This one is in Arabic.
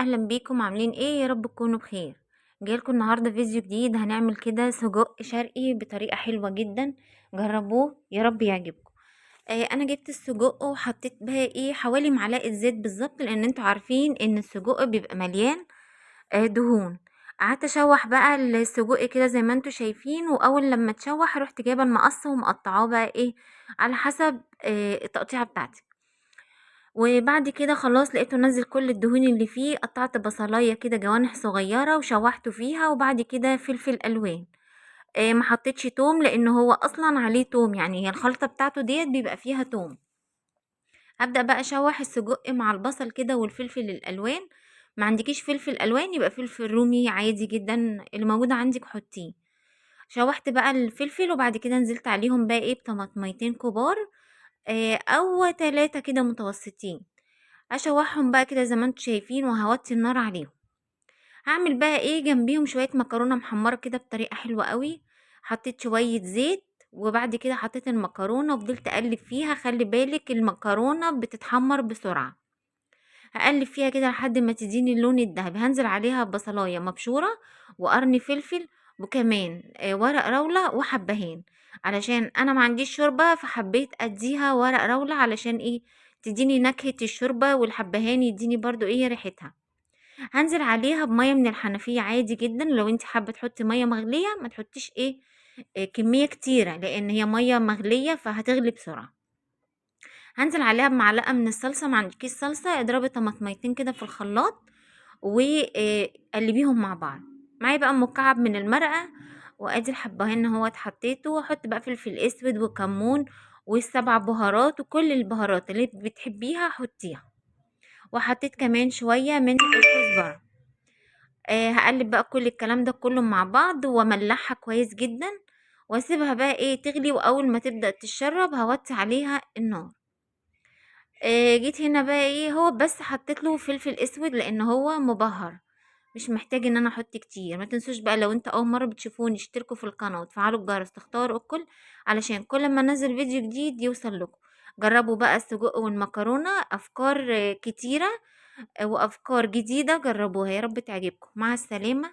أهلا بيكم، عاملين ايه؟ يا رب تكونوا بخير. جايلكم النهارده فيديو جديد، هنعمل كده سجق شرقي بطريقة حلوة جدا. جربوه يا رب يعجبكم. انا جبت السجق وحطيت بقى ايه حوالي معلقة زيت بالظبط، لان انتوا عارفين ان السجق بيبقى مليان دهون. قعدت اشوح بقى السجق كده زي ما انتوا شايفين، واول لما اتشوح رحت جايبه المقص ومقطعاه بقى ايه على حسب التقطيعه بتاعتي. وبعد كده خلاص لقيته نزل كل الدهون اللي فيه، قطعت بصلايه كده جوانح صغيره وشوحته فيها، وبعد كده فلفل الوان. ما حطيتش توم لان هو اصلا عليه توم، يعني هي الخلطه بتاعته ديت بيبقى فيها توم. هبدأ بقى اشوح السجق مع البصل كده والفلفل الالوان. ما عندكيش فلفل الوان يبقى فلفل رومي عادي جدا، اللي موجود عندك حطيه. شوحت بقى الفلفل وبعد كده نزلت عليهم بقى ايه بطماطميتين كبار، او 3 كده متوسطين. اشوحهم بقى كده زي ما انتوا شايفين، وهوطي النار عليهم. هعمل بقى ايه جنبيهم شوية مكرونة محمرة كده بطريقة حلوة قوي. حطيت شوية زيت، وبعد كده حطيت المكرونة وفضلت اقلب فيها. خلي بالك المكرونة بتتحمر بسرعة. هقلب فيها كده لحد ما تديني اللون الذهبي. هنزل عليها بصلايه مبشوره وقرن فلفل، وكمان ورق روله وحبهان. علشان انا ما عنديش شوربه فحبيت اديها ورق روله، علشان ايه تديني نكهه الشوربه، والحبهان يديني برضو ايه ريحتها. هنزل عليها بميه من الحنفيه عادي جدا. لو انت حابه تحطي ميه مغليه ما تحطيش ايه كميه كتيره، لان هي ميه مغليه فهتغلي بسرعه. هنزل عليها بمعلقه من الصلصه. ما عندكيش صلصه اضربي طماطميتين كده في الخلاط وقلبيهم مع بعض. معايا بقى مكعب من المرقه، وادي الحبهان اهو حطيته، واحط بقى فلفل اسود وكمون والسبع بهارات وكل البهارات اللي بتحبيها حطيها. وحطيت كمان شويه من الكزبره. هقلب بقى كل الكلام ده كله مع بعض واملحها كويس جدا، واسيبها بقى ايه تغلي. واول ما تبدا تشرب هوطي عليها النار. جيت هنا بقى ايه هو بس حطيت له فلفل اسود لان هو مبهر، مش محتاج ان انا احط كتير. ما تنسوش بقى لو انت اول مره بتشوفوني اشتركوا في القناه وتفعلوا الجرس تختاروا الكل، علشان كل ما انزل فيديو جديد يوصل لكم. جربوا بقى السجق والمكرونه، افكار كتيره وافكار جديده، جربوها يا رب تعجبكم. مع السلامه.